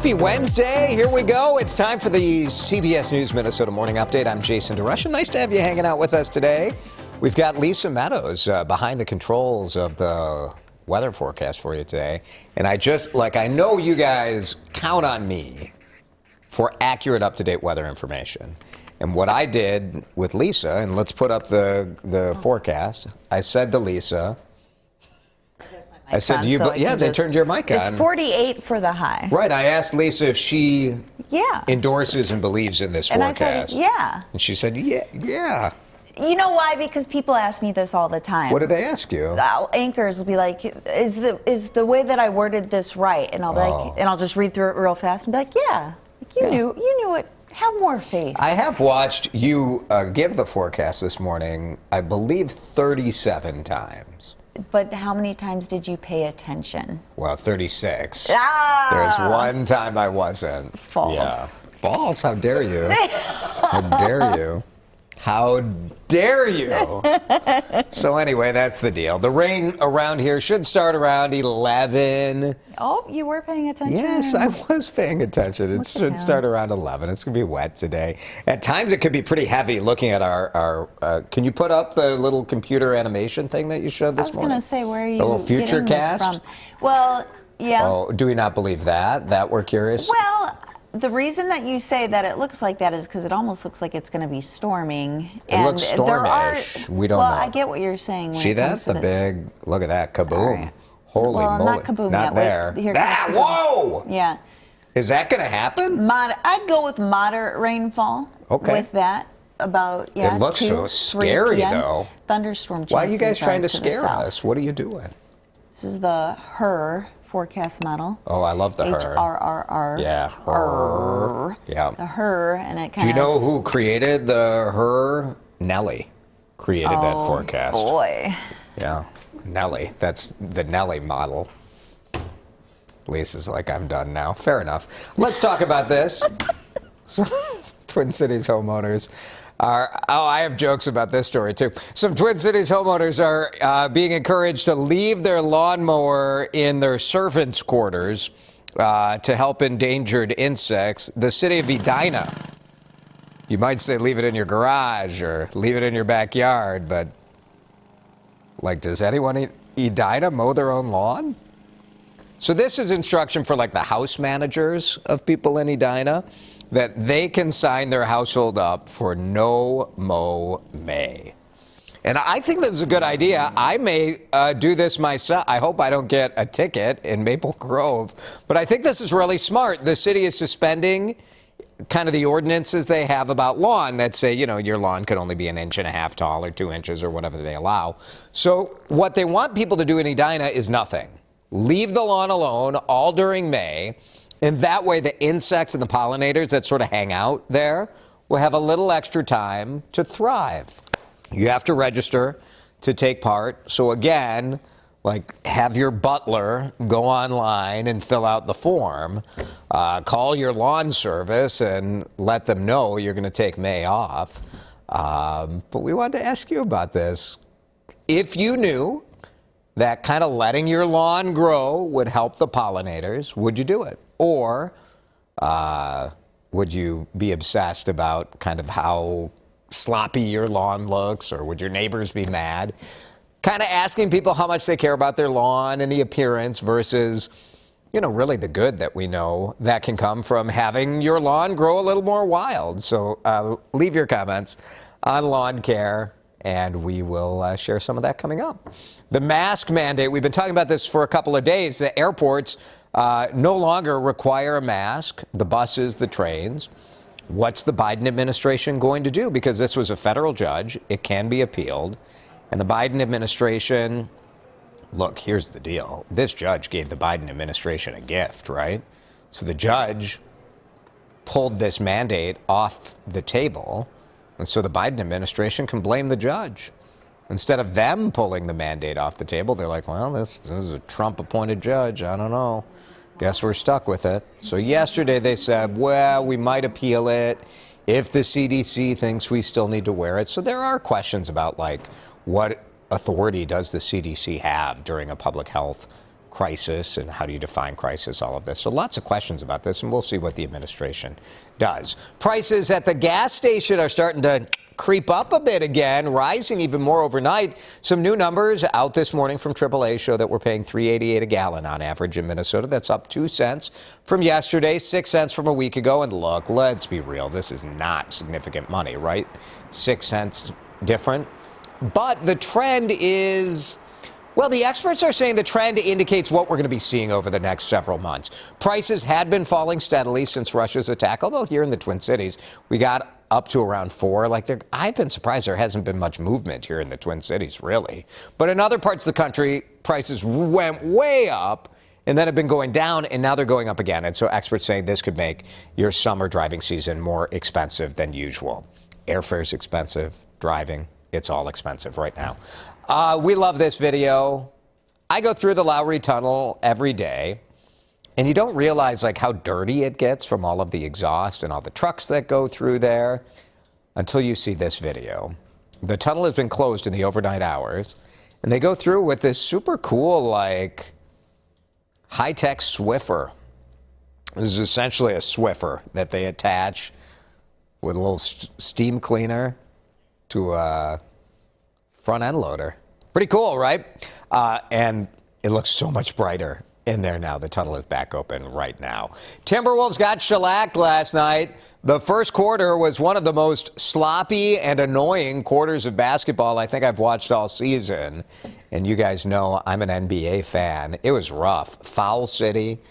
Happy Wednesday. Here we go. It's time for the CBS News Minnesota Morning Update. I'm Jason DeRusha. Nice to have you hanging out with us today. We've got Lisa Meadows behind the controls of the weather forecast for you today. And I know you guys count on me for accurate, up-to-date weather information. And what I did with Lisa, and let's put up the forecast, I said to Lisa, I said, "Do you?" They turned your mic on. It's 48 for the high. Right. I asked Lisa if she endorses and believes in this forecast. And I said, yeah. And she said, yeah. You know why? Because people ask me this all the time. What do they ask you? Anchors will be like, "Is the way that I worded this right?" And I'll be like, and I'll just read through it real fast and be like, "Yeah, like you knew it. Have more faith." I have watched you give the forecast this morning, I believe, 37 times. But how many times did you pay attention? Well, 36. Ah! There's one time I wasn't. False. Yeah. False? How dare you? How dare you? How dare you? So anyway, that's the deal. The rain around here should start around 11. Oh, you were paying attention. Yes, I was paying attention. It should start around 11. It's going to be wet today. At times it could be pretty heavy looking at our can you put up the little computer animation thing that you showed this morning? I was going to say, where are you a little future getting cast? this from? Well, yeah. Oh, do we not believe that? That we're curious? Well, the reason that you say that it looks like that is because it almost looks like it's going to be storming. It looks stormish. We don't know. Well, I get what you're saying. When See that? The big, look at that, kaboom. Right. Holy moly. Not kaboom not yet. there. Wait, whoa! Yeah. Is that going to happen? I'd go with moderate rainfall. Okay. With that. About, It looks 2, so scary, though. Thunderstorm chances. Why are you guys trying to scare us? What are you doing? This is the HRRR forecast model. Oh, I love the HRRR. HRRR. Yeah, HRRR. Yeah. The HRRR, and it kind of. Do you know who created the HRRR? Nelly created that forecast. Oh, boy. Yeah, Nelly. That's the Nelly model. Lisa's like, I'm done now. Fair enough. Let's talk about this. Twin Cities homeowners I have jokes about this story, too. Some Twin Cities homeowners are being encouraged to leave their lawnmower in their servants' quarters to help endangered insects. The city of Edina, you might say leave it in your garage or leave it in your backyard, but, like, does anyone in Edina mow their own lawn? So this is instruction for, like, the house managers of people in Edina, that they can sign their household up for no Mow May. And I think this is a good idea. I may do this myself. I hope I don't get a ticket in Maple Grove. But I think this is really smart. The city is suspending kind of the ordinances they have about lawn that say, you know, your lawn can only be 1.5 inches tall or 2 inches or whatever they allow. So what they want people to do in Edina is nothing. Leave the lawn alone all during May. And that way, the insects and the pollinators that sort of hang out there will have a little extra time to thrive. You have to register to take part. So again, like, have your butler go online and fill out the form. Call your lawn service and let them know you're going to take May off. But we wanted to ask you about this. If you knew that kind of letting your lawn grow would help the pollinators, would you do it? Or would you be obsessed about kind of how sloppy your lawn looks, or would your neighbors be mad? Kind of asking people how much they care about their lawn and the appearance versus, you know, really the good that we know that can come from having your lawn grow a little more wild. So leave your comments on lawn care, and we will share some of that coming up. The mask mandate, we've been talking about this for a couple of days. The airports no longer require a mask, the buses, the trains. What's the Biden administration going to do? Because this was a federal judge. It can be appealed. And the Biden administration, look, here's the deal. This judge gave the Biden administration a gift, right? So the judge pulled this mandate off the table. And so the Biden administration can blame the judge. Instead of them pulling the mandate off the table, they're like, well, this is a Trump-appointed judge. I don't know. Guess we're stuck with it. So yesterday they said, well, we might appeal it if the CDC thinks we still need to wear it. So there are questions about, like, what authority does the CDC have during a public health crisis and how do you define crisis, all of this. So lots of questions about this, and we'll see what the administration does. Prices at the gas station are starting to creep up a bit again, rising even more overnight. Some new numbers out this morning from AAA show that we're paying $3.88 a gallon on average in Minnesota. That's up 2 cents from yesterday, 6 cents from a week ago. And look, let's be real, this is not significant money, right? 6 cents different. But the trend is, well, the experts are saying the trend indicates what we're going to be seeing over the next several months. Prices had been falling steadily since Russia's attack, although here in the Twin Cities, we got up to around 4. I've been surprised there hasn't been much movement here in the Twin Cities, really. But in other parts of the country, prices went way up and then have been going down, and now they're going up again. And so experts saying this could make your summer driving season more expensive than usual. Airfare's expensive, driving, it's all expensive right now. We love this video. I go through the Lowry Tunnel every day. And you don't realize how dirty it gets from all of the exhaust and all the trucks that go through there until you see this video. The tunnel has been closed in the overnight hours, and they go through with this super cool, high-tech Swiffer. This is essentially a Swiffer that they attach with a little steam cleaner to a front-end loader. Pretty cool, right? And it looks so much brighter in there now. The tunnel is back open right now. Timberwolves got shellacked last night. The first quarter was one of the most sloppy and annoying quarters of basketball I think I've watched all season. And you guys know I'm an NBA fan. It was rough. Foul City.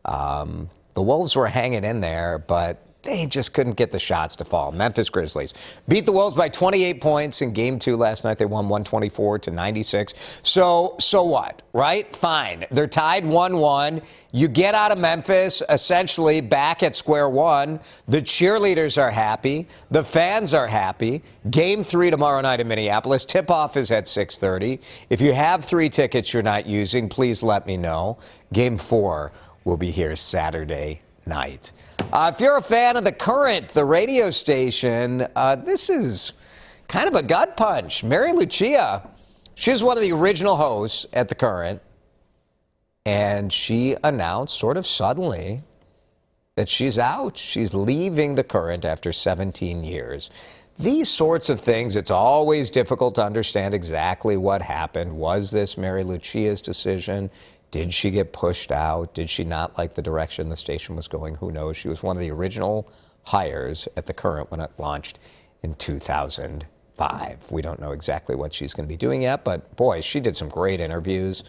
The Wolves were hanging in there, but they just couldn't get the shots to fall. Memphis Grizzlies beat the Wolves by 28 points in Game 2 last night. They won 124-96. So what, right? Fine. They're tied 1-1. You get out of Memphis essentially back at square one. The cheerleaders are happy. The fans are happy. Game 3 tomorrow night in Minneapolis. Tip-off is at 6:30. If you have 3 tickets you're not using, please let me know. Game 4 will be here Saturday night. If you're a fan of The Current, the radio station, this is kind of a gut punch. Mary Lucia, she's one of the original hosts at The Current, and she announced sort of suddenly that she's out. She's leaving The Current after 17 years. These sorts of things, it's always difficult to understand exactly what happened. Was this Mary Lucia's decision? Did she get pushed out? Did she not like the direction the station was going? Who knows? She was one of the original hires at The Current when it launched in 2005. We don't know exactly what she's going to be doing yet, but boy, she did some great interviews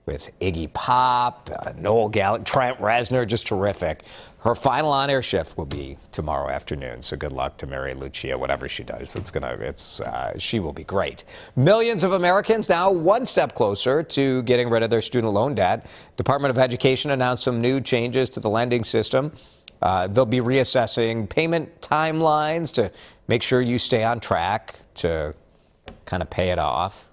with Iggy Pop, Noel Gallagher, Trent Reznor, just terrific. Her final on-air shift will be tomorrow afternoon, so good luck to Mary Lucia, whatever she does. She will be great. Millions of Americans now one step closer to getting rid of their student loan debt. Department of Education announced some new changes to the lending system. They'll be reassessing payment timelines to make sure you stay on track to kind of pay it off.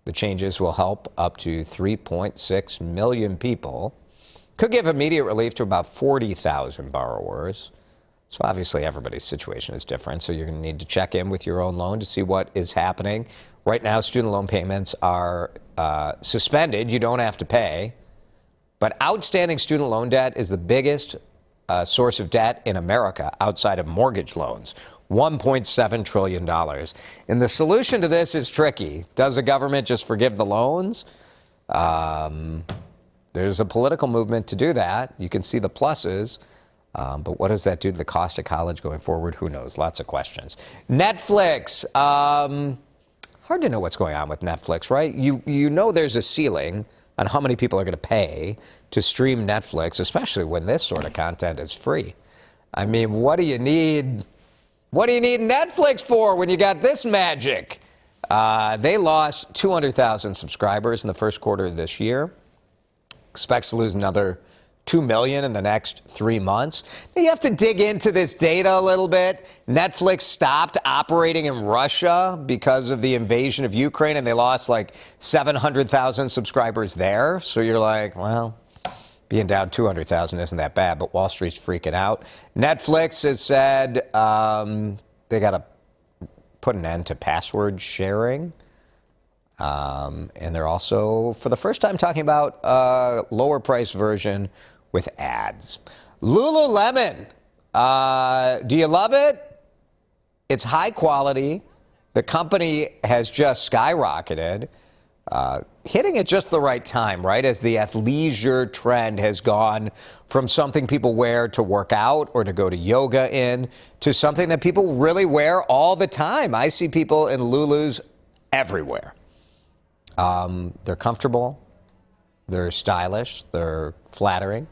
The changes will help up to 3.6 million people. Could give immediate relief to about 40,000 borrowers. So obviously everybody's situation is different, so you're going to need to check in with your own loan to see what is happening. Right now, student loan payments are suspended. You don't have to pay. But outstanding student loan debt is the biggest source of debt in America outside of mortgage loans. $1.7 trillion. And the solution to this is tricky. Does the government just forgive the loans? There's a political movement to do that. You can see the pluses. But what does that do to the cost of college going forward? Who knows? Lots of questions. Netflix. Hard to know what's going on with Netflix, right? You know there's a ceiling on how many people are going to pay to stream Netflix, especially when this sort of content is free. I mean, what do you need? What do you need Netflix for when you got this magic? They lost 200,000 subscribers in the first quarter of this year. Expects to lose another 2 million in the next 3 months. Now you have to dig into this data a little bit. Netflix stopped operating in Russia because of the invasion of Ukraine, and they lost 700,000 subscribers there. So you're like, well, being down 200,000 isn't that bad, but Wall Street's freaking out. Netflix has said they got to put an end to password sharing. And they're also, for the first time, talking about a lower price version with ads. Lululemon. Do you love it? It's high quality. The company has just skyrocketed, hitting at just the right time, right? As the athleisure trend has gone from something people wear to work out or to go to yoga in to something that people really wear all the time. I see people in Lulus everywhere. They're comfortable, they're stylish, they're flattering,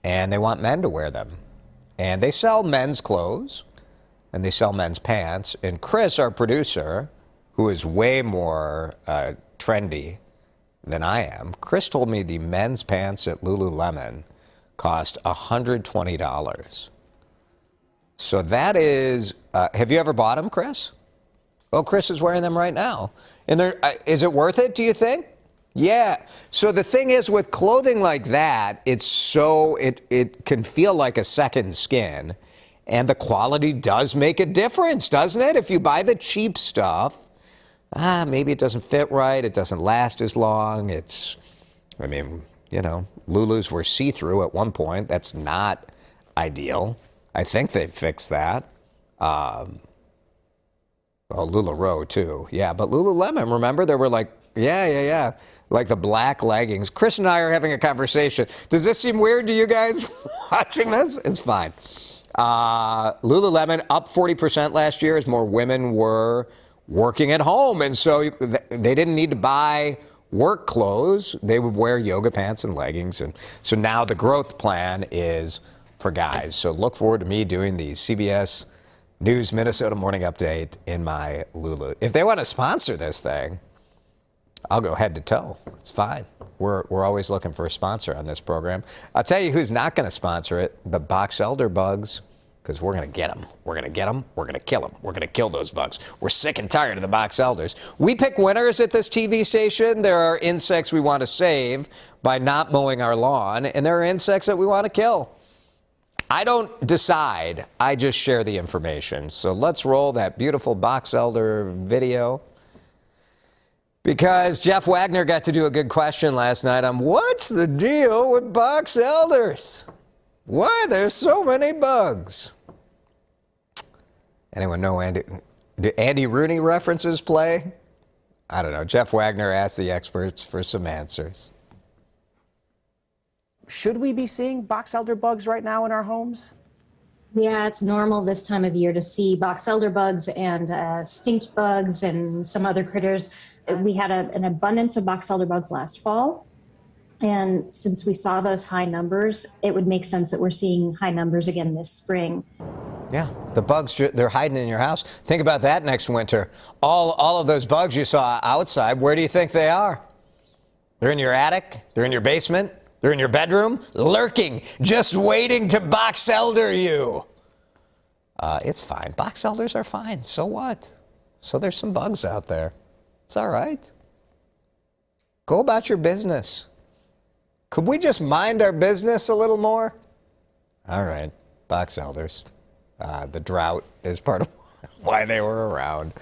and they want men to wear them. And they sell men's clothes, and they sell men's pants. And Chris, our producer, who is way more trendy than I am, Chris told me the men's pants at Lululemon cost $120. So that is, have you ever bought them, Chris? Well, Chris is wearing them right now. And is it worth it, do you think? Yeah. So the thing is, with clothing like that, it can feel like a second skin. And the quality does make a difference, doesn't it? If you buy the cheap stuff, maybe it doesn't fit right. It doesn't last as long. Lulus were see-through at one point. That's not ideal. I think they've fixed that. LuLaRoe, too. Yeah, but Lululemon, remember? There were like the black leggings. Chris and I are having a conversation. Does this seem weird to you guys watching this? It's fine. Lululemon up 40% last year as more women were working at home. And so they didn't need to buy work clothes. They would wear yoga pants and leggings. And so now the growth plan is for guys. So look forward to me doing the CBS News Minnesota Morning Update in my Lulu. If they want to sponsor this thing, I'll go head to toe. It's fine. We're always looking for a sponsor on this program. I'll tell you who's not going to sponsor it, the Boxelder bugs, because we're going to get them. We're going to get them. We're going to kill them. We're going to kill those bugs. We're sick and tired of the Boxelders. We pick winners at this TV station. There are insects we want to save by not mowing our lawn, and there are insects that we want to kill. I don't decide. I just share the information. So let's roll that beautiful Boxelder video. Because Jeff Wagner got to do a good question last night on what's the deal with Boxelders? Why there's so many bugs? Anyone know do Andy Rooney references play? I don't know. Jeff Wagner asked the experts for some answers. Should we be seeing box elder bugs right now in our homes? Yeah, it's normal this time of year to see box elder bugs and stink bugs and some other critters. We had an abundance of box elder bugs last fall. And since we saw those high numbers, it would make sense that we're seeing high numbers again this spring. Yeah, the bugs, they're hiding in your house. Think about that next winter. All of those bugs you saw outside, where do you think they are? They're in your attic? They're in your basement? They're in your bedroom, lurking, just waiting to Boxelder you. It's fine. Boxelders are fine. So what? So there's some bugs out there. It's all right. Go about your business. Could we just mind our business a little more? All right, Boxelders. The drought is part of why they were around.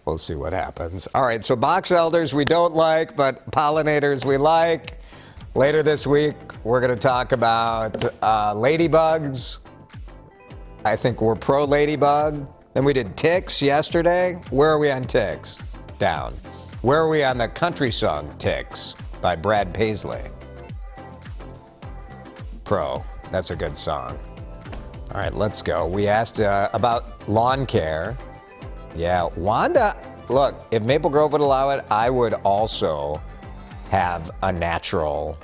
We'll see what happens. All right, so Boxelders we don't like, but pollinators we like. Later this week, we're going to talk about ladybugs. I think we're pro ladybug. Then we did ticks yesterday. Where are we on ticks? Down. Where are we on the country song Ticks by Brad Paisley? Pro. That's a good song. All right, let's go. We asked about lawn care. Yeah, Wanda, look, if Maple Grove would allow it, I would also have a natural,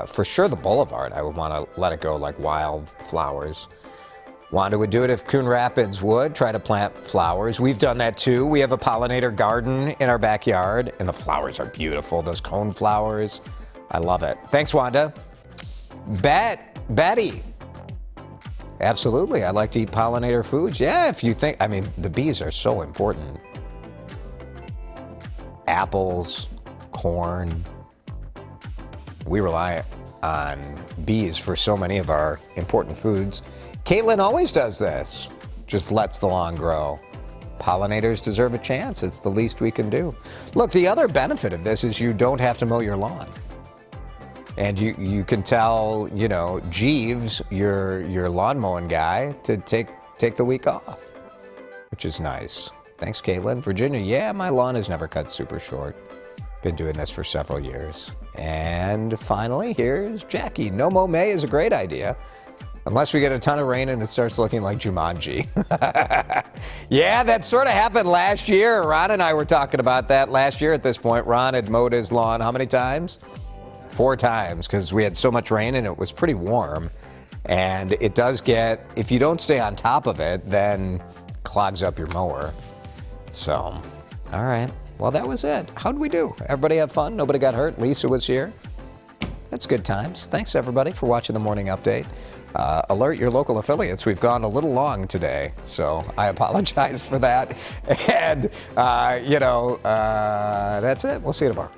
for sure the boulevard, I would want to let it go like wildflowers. Wanda would do it if Coon Rapids would, try to plant flowers. We've done that too. We have a pollinator garden in our backyard, and the flowers are beautiful, those cone flowers. I love it. Thanks, Wanda. Betty. Absolutely, I like to eat pollinator foods. Yeah, if you think, the bees are so important. Apples, corn. We rely on bees for so many of our important foods. Caitlin always does this. Just lets the lawn grow. pollinators deserve a chance. It's the least we can do. Look, the other benefit of this is you don't have to mow your lawn. And you can tell, you know, Jeeves, your lawn mowing guy, to take the week off, which is nice. Thanks, Caitlin. Virginia, yeah, my lawn is never cut super short. Been doing this for several years. And finally, here's Jackie. No Mow May is a great idea. Unless we get a ton of rain and it starts looking like Jumanji. Yeah, that sort of happened last year. Ron and I were talking about that last year at this point. Ron had mowed his lawn how many times? 4 times, because we had so much rain and it was pretty warm. And it does get, if you don't stay on top of it, then clogs up your mower. So, all right. Well, that was it. How'd we do? Everybody have fun? Nobody got hurt? Lisa was here? That's good times. Thanks, everybody, for watching the morning update. Alert your local affiliates. We've gone a little long today, so I apologize for that. And, that's it. We'll see you tomorrow.